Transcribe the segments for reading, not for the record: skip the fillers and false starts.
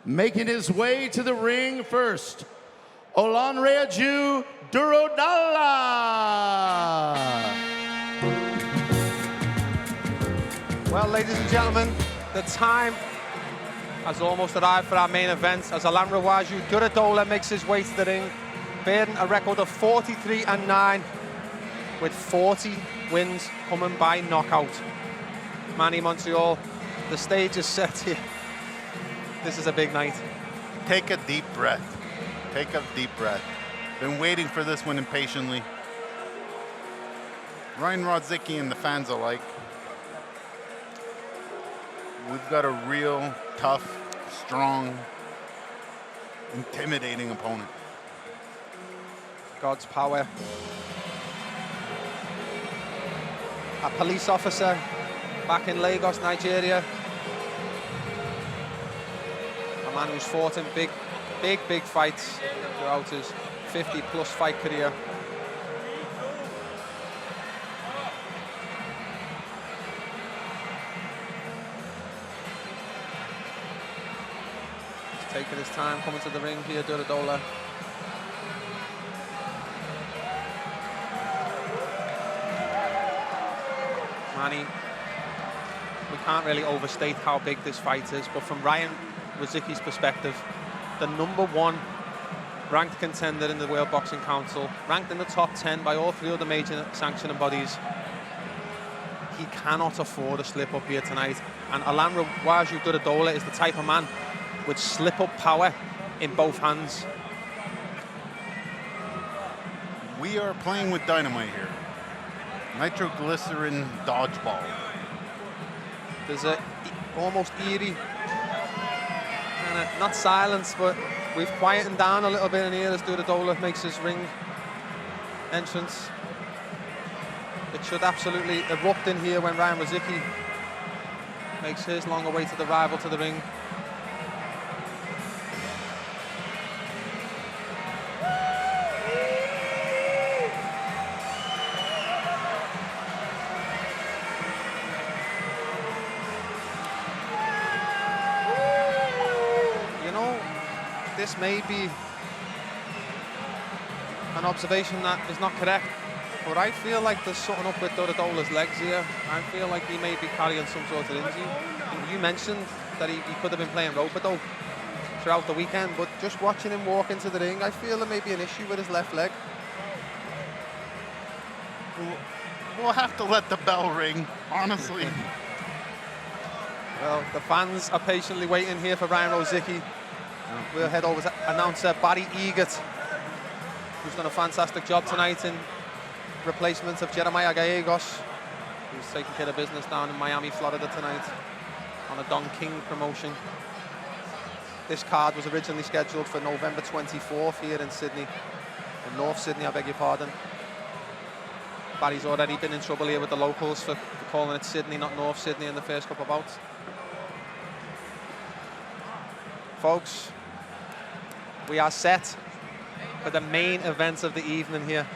Making his way to the ring first, Olanrewaju Durodola. Well, ladies and gentlemen, the time has almost arrived for our main event as Olanrewaju Durodola makes his way to the ring, bearing a record of 43-9, with 40 wins coming by knockout. Manny Montreal, the stage is set here. This is a big night. Take a deep breath. Take a deep breath. Been waiting for this one impatiently. Ryan Rozicki and the fans alike. We've got a real tough, strong, intimidating opponent. God's power. A police officer back in Lagos, Nigeria. A man who's fought in big fights throughout his 50+ fight career. He's taking his time coming to the ring here, Durodola. Manny, we can't really overstate how big this fight is, but from Ryan Rozicki's perspective, the #1 ranked contender in the World Boxing Council, ranked in the top 10 by all 3 other major sanctioning bodies, he cannot afford a slip-up here tonight. And Olanrewaju Durodola is the type of man with slip-up power in both hands. We are playing with dynamite here. Nitroglycerin dodgeball. There's a almost eerie, not silence, but we've quietened down a little bit in here as Durodola makes his ring entrance. It should absolutely erupt in here when Ryan Rozicki makes his long way to the rival to the ring. This may be an observation that is not correct, but I feel like there's something up with Durodola's legs here. I feel like he may be carrying some sort of injury. You mentioned that he could have been playing rope-a-dope throughout the weekend, but just watching him walk into the ring, I feel there may be an issue with his left leg. We'll have to let the bell ring, honestly. Well, the fans are patiently waiting here for Ryan Rozicki. We'll head over to announcer Barry Eagert, who's done a fantastic job tonight in replacement of Jeremiah Gallegos, who's taking care of business down in Miami, Florida tonight on a Don King promotion. This card was originally scheduled for November 24th here in Sydney, in North Sydney, I beg your pardon. Barry's already been in trouble here with the locals for calling it Sydney, not North Sydney, in the first couple of bouts. Folks, we are set for the main event of the evening here.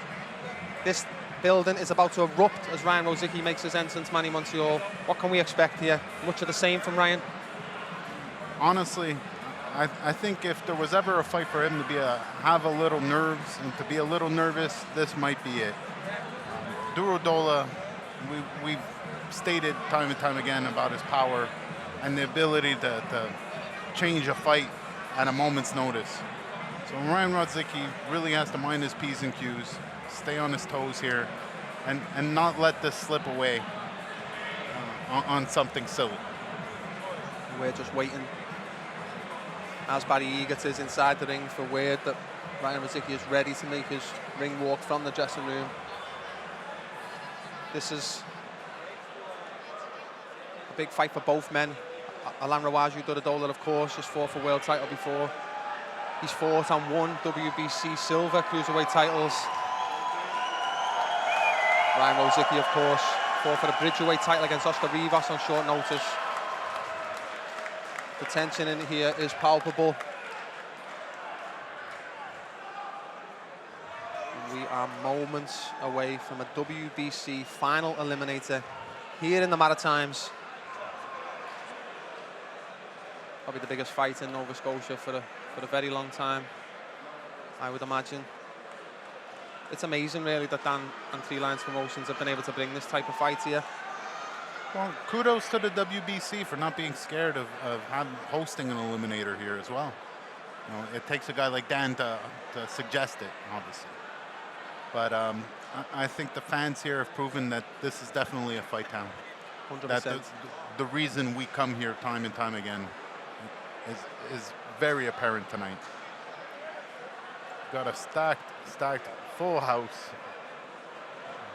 This building is about to erupt as Ryan Rozicki makes his entrance. Manny Montreal, what can we expect here? Much of the same from Ryan? Honestly, I think if there was ever a fight for him to have a little nerves and to be a little nervous, this might be it. Durodola, we've stated time and time again about his power and the ability to change a fight at a moment's notice. So Ryan Rozicki really has to mind his P's and Q's, stay on his toes here, and not let this slip away on something silly. We're just waiting, as Barry Eagert is inside the ring, for word that Ryan Rozicki is ready to make his ring walk from the dressing room. This is a big fight for both men. Olanrewaju Durodola, of course, just fought for world title before. He's fought on 1 WBC silver cruiserweight titles. Ryan Rozicki, of course, fought for the bridgerweight title against Oscar Rivas on short notice. The tension in here is palpable. We are moments away from a WBC final eliminator here in the Maritimes. Probably the biggest fight in Nova Scotia for a very long time, I would imagine. It's amazing, really, that Dan and Three Lions Promotions have been able to bring this type of fight here. Well, kudos to the WBC for not being scared of hosting an Eliminator here as well. You know, it takes a guy like Dan to suggest it, obviously. But I think the fans here have proven that this is definitely a fight town. 100%. That the reason we come here time and time again is very apparent tonight. Got a stacked full house.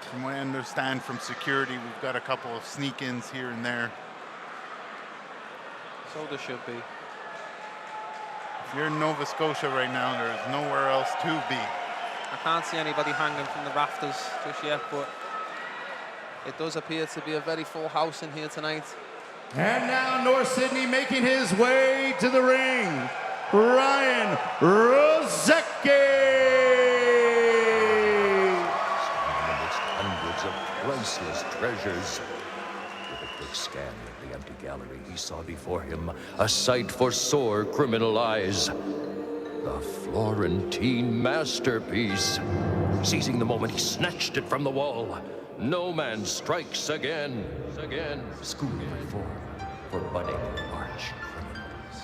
From what I understand from security, we've got a couple of sneak-ins here and there. So there should be. If you're in Nova Scotia right now, there's nowhere else to be. I can't see anybody hanging from the rafters just yet, but it does appear to be a very full house in here tonight. And now North Sydney making his way to the ring, Ryan Rozicki. Amidst hundreds of priceless treasures. With a quick scan of the empty gallery, he saw before him a sight for sore criminal eyes. The Florentine masterpiece. Seizing the moment, he snatched it from the wall. No man strikes again. School of reform for budding arch criminals.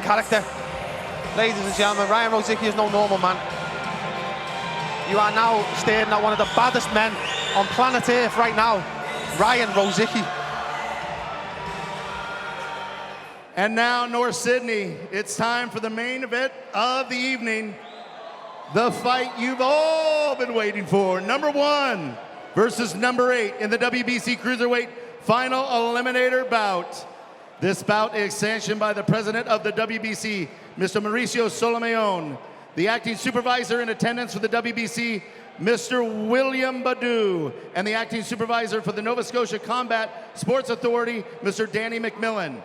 Character. Ladies and gentlemen, Ryan Rozicki is no normal man. You are now staring at one of the baddest men on planet Earth right now, Ryan Rozicki. And now, North Sydney, it's time for the main event of the evening. The fight you've all been waiting for. Number 1 versus number 8 in the WBC Cruiserweight Final Eliminator bout. This bout is sanctioned by the president of the WBC, Mr. Mauricio Solomeon, the acting supervisor in attendance for the WBC, Mr. William Badu, and the acting supervisor for the Nova Scotia Combat Sports Authority, Mr. Danny McMillan.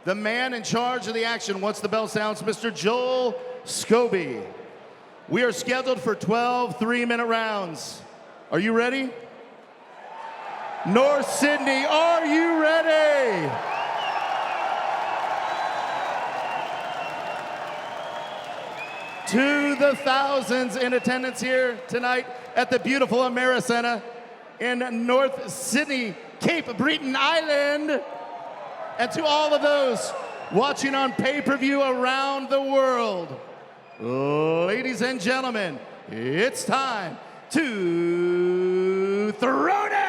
The man in charge of the action once the bell sounds, Mr. Joel Scobie. We are scheduled for 12 3-minute rounds. Are you ready? North Sydney, are you ready? To the thousands in attendance here tonight at the beautiful Americena in North Sydney, Cape Breton Island. And to all of those watching on pay-per-view around the world, ladies and gentlemen, it's time to throw down!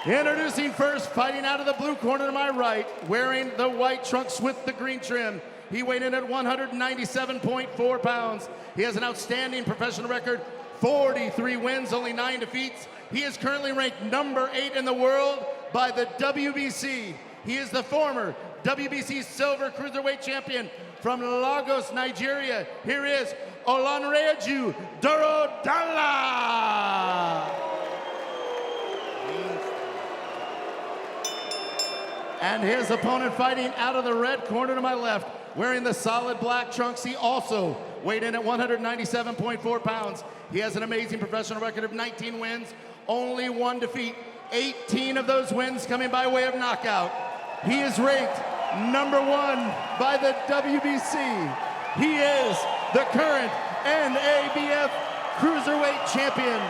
Introducing first, fighting out of the blue corner to my right, wearing the white trunks with the green trim. He weighed in at 197.4 pounds. He has an outstanding professional record, 43 wins, only 9 defeats. He is currently ranked number 8 in the world by the WBC. He is the former WBC Silver Cruiserweight Champion from Lagos, Nigeria. Here is Olanrewaju Durodola. And his opponent fighting out of the red corner to my left, wearing the solid black trunks. He also weighed in at 197.4 pounds. He has an amazing professional record of 19 wins, only 1 defeat, 18 of those wins coming by way of knockout. He is ranked number 1 by the WBC. He is the current NABF Cruiserweight Champion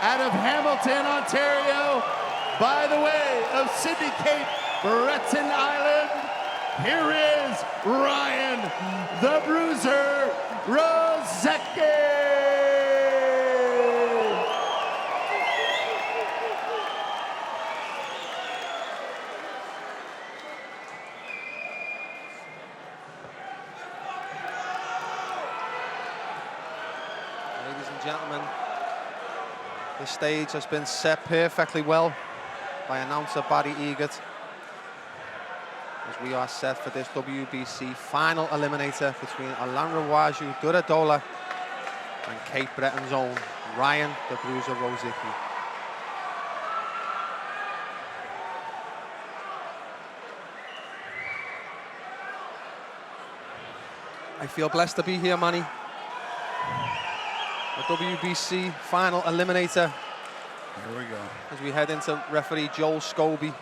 out of Hamilton, Ontario, by the way of Sydney, Cape Breton Island. Here is Ryan the Bruiser Rozicki. Ladies and gentlemen, the stage has been set perfectly well by announcer Barry Eagert, as we are set for this WBC final eliminator between Olanrewaju Durodola and Cape Breton's own Ryan the Bruiser Rozicki. I feel blessed to be here, Manny. The WBC final eliminator. Here we go. As we head into referee Joel Scobie,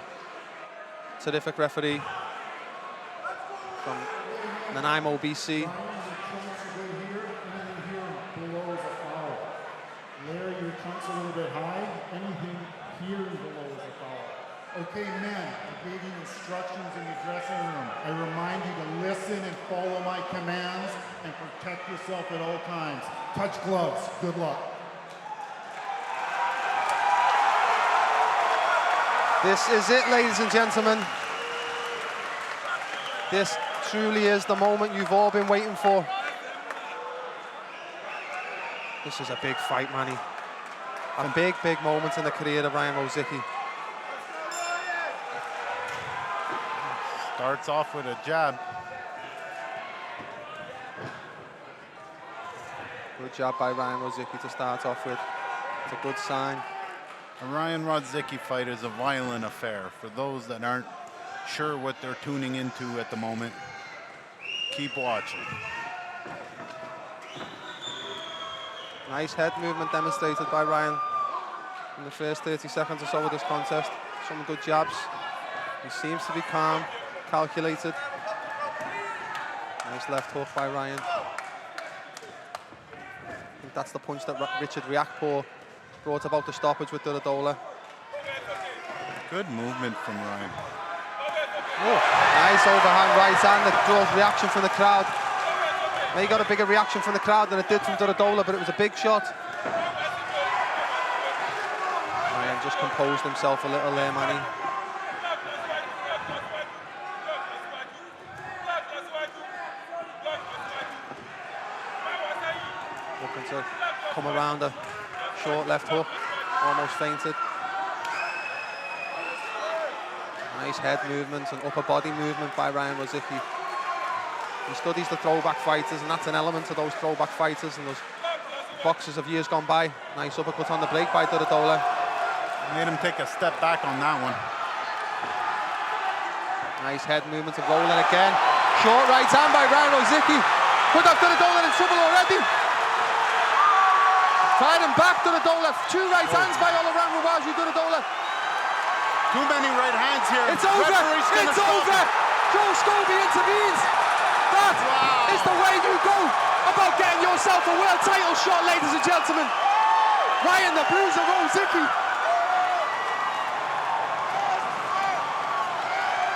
terrific referee from Nanaimo, BC. Larry, your trunk's a little bit high. Anything here below is a foul. Okay, men, debating instructions in the dressing room. I remind you to listen and follow my commands and protect yourself at all times. Touch gloves. Good luck. This is it, ladies and gentlemen. This truly is the moment you've all been waiting for. This is a big fight, Manny. A big, big moment in the career of Ryan Rozicki. Starts off with a jab. Good job by Ryan Rozicki to start off with. It's a good sign. A Ryan Rozicki fight is a violent affair. For those that aren't sure what they're tuning into at the moment, keep watching. Nice head movement demonstrated by Ryan in the first 30 seconds or so of this contest. Some good jabs. He seems to be calm, calculated. Nice left hook by Ryan. I think that's the punch that Richard Riakporhe brought about the stoppage with Durodola. Good movement from Ryan. Oh, nice overhand right hand that draws reaction from the crowd. May got a bigger reaction from the crowd than it did from Durodola, but it was a big shot. Ryan just composed himself a little there, Manny. Looking to come around a short left hook, almost fainted. Nice head movement and upper body movement by Ryan Rozicki. He studies the throwback fighters, and that's an element of those throwback fighters and those boxers of years gone by. Nice uppercut on the break by Durodola. Made him take a step back on that one. Nice head movement and rolling again. Short right hand by Ryan Rozicki. Put that Durodola in trouble already. Tied him back, Durodola. 2 right hands by Olanrewaju Durodola. Too many right hands here. It's over. It's over. Joe Scobie intervenes. That is the way you go about getting yourself a world title shot, ladies and gentlemen. Ryan the Bruiser Rozicki